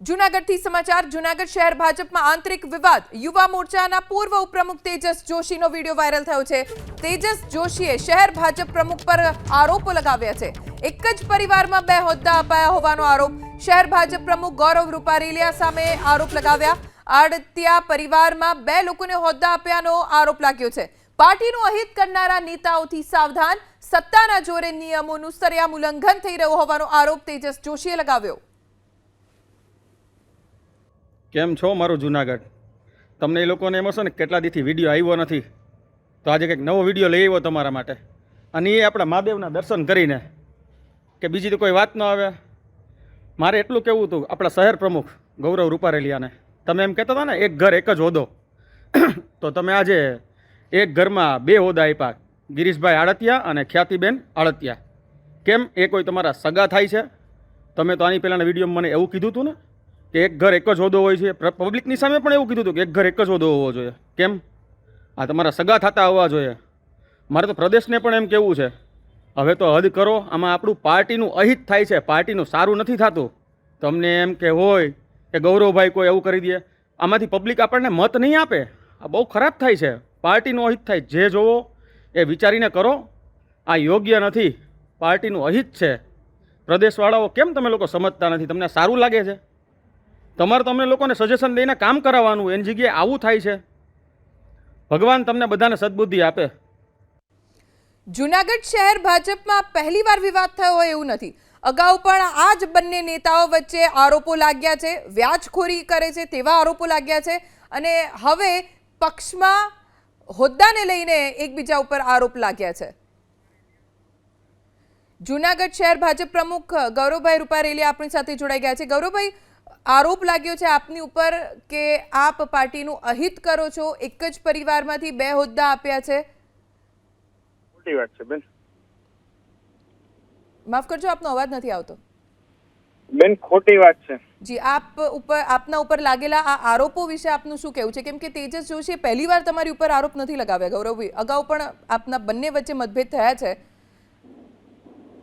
જૂનાગઢથી સમાચાર જૂનાગઢ શહેર ભાજપમાં આંતરિક વિવાદ યુવા મોરચાના પૂર્વ ઉપપ્રમુખ તેજસ જોશીનો વિડિયો વાયરલ થયો છે તેજસ જોશીએ શહેર ભાજપ પ્રમુખ પર આરોપો લગાવ્યા છે એક જ પરિવારમાં બે હોદ્દા અપાયા હોવાનો આરોપ શહેર ભાજપ પ્રમુખ ગૌરવ રૂપારેલિયા સામે આરોપ લગાવ્યા આડતિયા પરિવારમાં બે લોકોને હોદ્દા આપ્યાનો આરોપ લાગ્યો છે પાર્ટીનું અહિત કરનારા નેતાઓથી સાવધાન સત્તાના જોરે નિયમોનું સરેઆમ ઉલ્લંઘન થઈ રહ્યું હોવાનો આરોપ તેજસ જોશીએ લગાવ્યો કેમ છો મારું જૂનાગઢ તમને એ લોકોને એમ હશે ને કેટલા દીથી વિડીયો આવ્યો નથી તો આજે કંઈક નવો વિડીયો લઈ આવ્યો તમારા માટે અને એ આપણા મહાદેવના દર્શન કરીને કે બીજી તો કોઈ વાત ન આવે મારે એટલું કહેવું હતું આપણા શહેર પ્રમુખ ગૌરવ રૂપારેલિયાને તમે એમ કહેતા હતા ને એક ઘર એક જ હોદ્દો તો તમે આજે એક ઘરમાં બે હોદ્દા આપ્યા ગિરીશભાઈ આડતિયા અને ખ્યાતિબેન આડતિયા કેમ એ કોઈ તમારા સગા થાય છે તમે તો આની પહેલાંના વિડીયોમાં મને એવું કીધું હતું ને કે એક ઘર એક જ હોદ્દો હોય છે પબ્લિકની સામે પણ એવું કીધું હતું કે એક ઘર એક જ હોદ્દો હોવો જોઈએ કેમ આ તમારા સગા થતા હોવા જોઈએ મારે તો પ્રદેશને પણ એમ કહેવું છે હવે તો હદ કરો આમાં આપણું પાર્ટીનું અહિત થાય છે પાર્ટીનું સારું નથી થતું તમને એમ કે હોય કે ગૌરવભાઈ કોઈ એવું કરી દે આમાંથી પબ્લિક આપણને મત નહીં આપે આ બહુ ખરાબ થાય છે પાર્ટીનું અહિત થાય જે જોવો એ વિચારીને કરો આ યોગ્ય નથી પાર્ટીનું અહિત છે પ્રદેશવાળાઓ કેમ તમે લોકો સમજતા નથી તમને સારું લાગે છે તમારે તમને લોકોને સજેશન દઈને કામ કરાવવાનું એની જગ્યાએ આવું થાય છે ભગવાન તમને બધાને સદબુદ્ધિ આપે જૂનાગઢ શહેર ભાજપમાં પહેલીવાર વિવાદ થયો હોય એવું નથી અગાઉ પણ આ જ બંને નેતાઓ વચ્ચે આરોપો લાગ્યા છે વ્યાજખોરી કરે છે તેવા આરોપો લાગ્યા છે અને હવે પક્ષમાં હોદ્દાને લઈને એકબીજા ઉપર આરોપ લાગ્યા છે જૂનાગઢ શહેર ભાજપ પ્રમુખ ગૌરવભાઈ રૂપારેલિયા આપણી સાથે જોડાઈ ગયા છે ગૌરવભાઈ આરોપ લાગ્યો છે આપની ઉપર કે આપ પાર્ટીનું અહિત કરો છો એક જ પરિવારમાંથી બે હોદ્દા આપ્યા છે ખોટી વાત છે બેન માફ કરજો આપનો અવાજ નથી આવતો બેન ખોટી વાત છે જી આપના ઉપર લાગેલા આ આરોપો વિશે આપનું શું કહેવું છે કેમ કે તેજસ જોશીએ પહેલીવાર તમારી ઉપર આરોપ નથી લગાવ્યા ગૌરવભાઈ અગાઉ પણ આપના બંને વચ્ચે મતભેદ થયા છે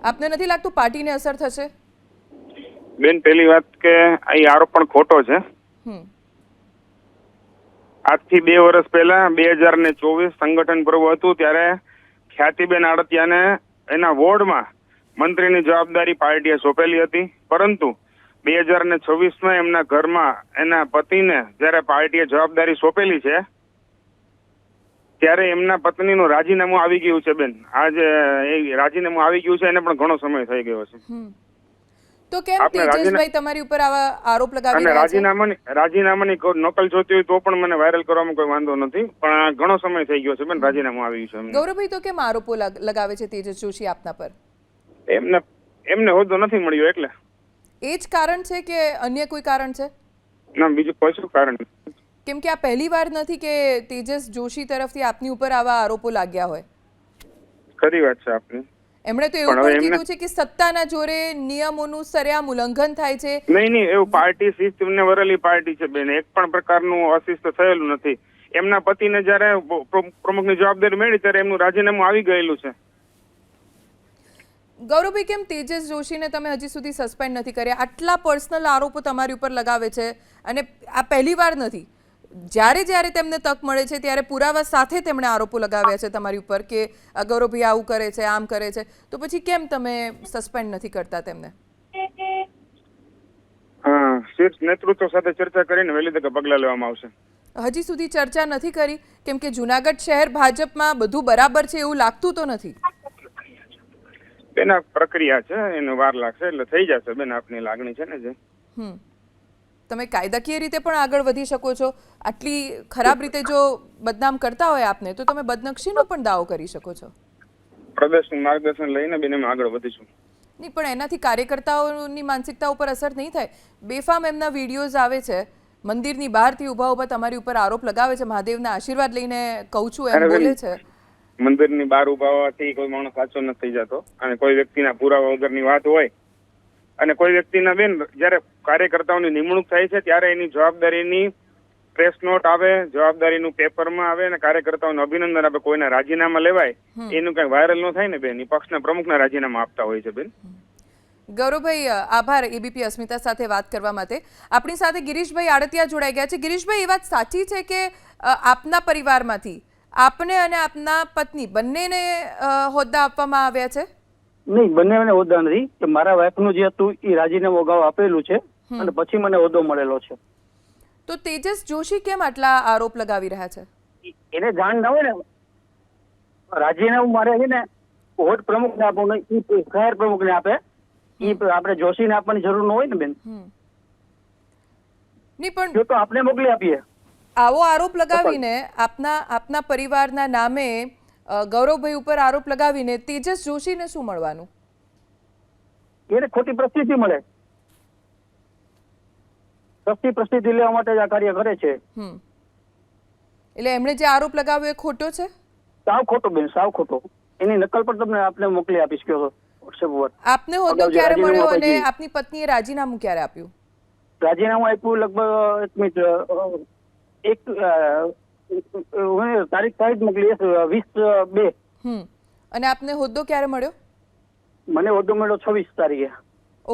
આપને નથી લાગતું પાર્ટીને અસર થશે બેન પહેલી વાત કે આ આરોપ પણ ખોટો છે આજથી 2 વર્ષ પહેલા 2024 સંગઠન પર્વ હતું ત્યારે ખ્યાતિબેન આડતિયાને એના વોર્ડમાં મંત્રીની જવાબદારી પાર્ટીએ સોંપેલી હતી પરંતુ 2026માં એમના ઘરમાં એના પતિને જ્યારે પાર્ટીએ જવાબદારી સોંપેલી છે ત્યારે એમના પત્નીનું રાજીનામું આવી ગયું છે બેન આજે એ રાજીનામું આવી ગયું છે એને પણ ઘણો સમય થઈ ગયો છે તો કેમ તેજસભાઈ તમારી ઉપર આવા આરોપ લગાવી અને રહ્યા છે રાજીનામાની નકલ જોતી હોય તો પણ મને વાયરલ કરવામાં કોઈ વાંધો નથી પણ ઘણો સમય થઈ ગયો છે બેન રાજીનામું આવ્યું છે ગૌરવભાઈ તો કેમ આરોપો લગાવે છે તેજસ જોશી આપના પર એમને હોદ્દો નથી મળ્યો એટલે એ જ કારણ છે કે અન્ય કોઈ કારણ છે ના બીજું કોઈ શું કારણ નથી કેમ કે આ પહેલી વાર નથી કે તેજસ જોશી તરફથી આપની ઉપર આવા આરોપો લાગ્યા હોય ખરી વાત છે આપની એમણે તો એવું પણ કીધું છે કે સત્તાના જોરે નિયમોનું સરેઆમ ઉલ્લંઘન થાય છે નહીં એવું પાર્ટી સિસ્ટમને વરેલી પાર્ટી છે બેન એક પણ પ્રકારનું અશિસ્ત થયેલું નથી એમના પતિને જ્યારે પ્રમુખની જવાબદારી મળી ત્યારે એમનું રાજીનામું આવી ગયેલું છે ગૌરવભાઈ કેમ તેજસ જોશીને તમે હજી સુધી સસ્પેન્ડ નથી કર્યા આટલા પર્સનલ આરોપો તમારી ઉપર લગાવે છે અને આ પહેલી વાર નથી જ્યારે તેમને તક મળે છે ત્યારે પુરાવા સાથે તેમણે આરોપો લગાવ્યા છે તમારી ઉપર કે ગૌરવભાઈ આવું કરે છે આમ કરે છે તો પછી કેમ તમે સસ્પેન્ડ નથી કરતા તેમને શીર્ષ નેતૃત્વ સાથે ચર્ચા કરીને વહેલી તકે પગલાં લેવામાં આવશે હજી સુધી ચર્ચા નથી કરી કેમ કે જૂનાગઢ શહેર ભાજપમાં બધું બરાબર છે એવું લાગતું તો નથી બેન આ પ્રક્રિયા છે એને વાર લાગશે એટલે થઈ જશે બેન આપની લાગણી છે ને જે તમે કાયદાકીય રીતે પણ આગળ વધી શકો છો આટલી ખરાબ રીતે જો બદનામ કરતા હોય આપને તો તમે બદનક્ષીનો પણ દાવો કરી શકો છો પ્રદેશનું માર્ગદર્શન લઈને બેન અમે આગળ વધીશું નહીં પણ એનાથી કાર્યકર્તાઓની માનસિકતા ઉપર અસર નહીં થાય બેફામ એમના વિડીયોઝ આવે છે મંદિરની બહારથી ઊભા તમારી ઉપર આરોપ લગાવે છે મહાદેવના આશીર્વાદ લઈને કહું છું એમ બોલે છે મંદિરની બહાર ઊભા હોવાથી કોઈ માણસ સાચો નથી થઈ જતો અને કોઈ વ્યક્તિના પુરાવા વગરની વાત હોય અને કોઈ વ્યક્તિના બેન જ્યારે કાર્યકર્તાઓની નિમણૂક થાય છે ત્યારે એની જવાબદારીની પ્રેસ નોટ આવે જવાબદારીનું પેપરમાં આવે અને કાર્યકર્તાઓને અભિનંદન આપે કોઈના રાજીનામા લેવાય એનું કઈ વાયરલ ન થાય ને બેન એ પક્ષના પ્રમુખના રાજીનામા આપતા હોય છે બેન ગૌરવભાઈ આભાર એબીપી અસ્મિતા સાથે વાત કરવા માટે. આપણી સાથે ગિરીશભાઈ આડતિયા જોડાઈ ગયા છે. ગિરીશભાઈ, એ વાત સાચી છે કે આપના પરિવારમાંથી આપને અને આપના પત્ની બંનેને હોદ્દા આપવામાં આવ્યા છે? નહીં, બંને હોદ્દા નથી. કે મારા વાઈફનું જે હતું એ રાજીનામું અગાઉ આપેલું છે અને પછી મને હોદ્દો મળેલો છે. તો તેજસ જોશી કેમ આટલા આરોપ લગાવી રહ્યા છે? એને જાણ ના હોય ને, રાજીનામું મારે છે ને વોર્ડ પ્રમુખને આપવું, એ શહેર પ્રમુખને આપે. એ આપણે જોશીને આપવાની જરૂર ન હોય ને બેન. નહીં, પણ જો તો આપણે મોકલી આપીએ. આવો આરોપ લગાવીને આપના પરિવારના નામે ગૌરવભાઈ ઉપર આરોપ લગાવીને તેજસ જોશીને શું મળવાનું? એને ખોટી પ્રસિદ્ધિ મળે. સસ્તી પ્રસિદ્ધિ લેવા માટે જ આ કાર્ય કરે છે. એટલે એમણે જે આરોપ લગાવ્યો એ ખોટો છે? સાવ ખોટો બેન, સાવ ખોટો. એની નકલ પણ તમને આપને મોકલી આપીશ કે વોટ્સએપ પર. આપને હોદ્દો ક્યારે મળ્યો અને આપની પત્નીએ રાજીનામું ક્યારે આપ્યું? રાજીનામું આપ્યું લગભગ એક મિનિટ, તારીખ તારીખ મોકલી 20/2. અને આપને હોદ્દો ક્યારે મળ્યો? મને હોદ્દો મળ્યો 26 તારીખે.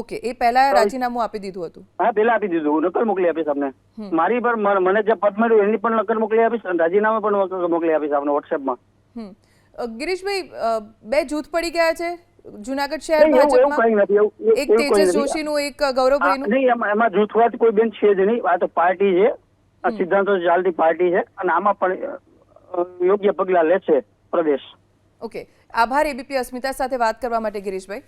ઓકે, એ પહેલા રાજીનામું આપી દીધું હતું? હા, પેલા આપી દીધું. નકલ મોકલી આપીશ આપને. મારી પર મને જે પદ મળ્યું એની પણ નકલ મોકલી આપીશ અને રાજીનામા પણ મોકલી આપીશ આપને વોટ્સએપમાં. ગિરીશભાઈ, બે જૂથ પડી ગયા છે જુનાગઢ શહેર ભાજપમાં, એક તેજસ જોશીનું, એક ગૌરવભાઈનું. નહીં, એમાં જૂથવાદ કોઈ બેન છે જ નહીં. આ તો પાર્ટી છે, આ સિદ્ધાંતો ચાલતી પાર્ટી છે અને આમાં પણ યોગ્ય પગલા લેશે પ્રદેશ. ઓકે, આભાર એબીપી અસ્મિતા સાથે વાત કરવા માટે ગિરીશભાઈ.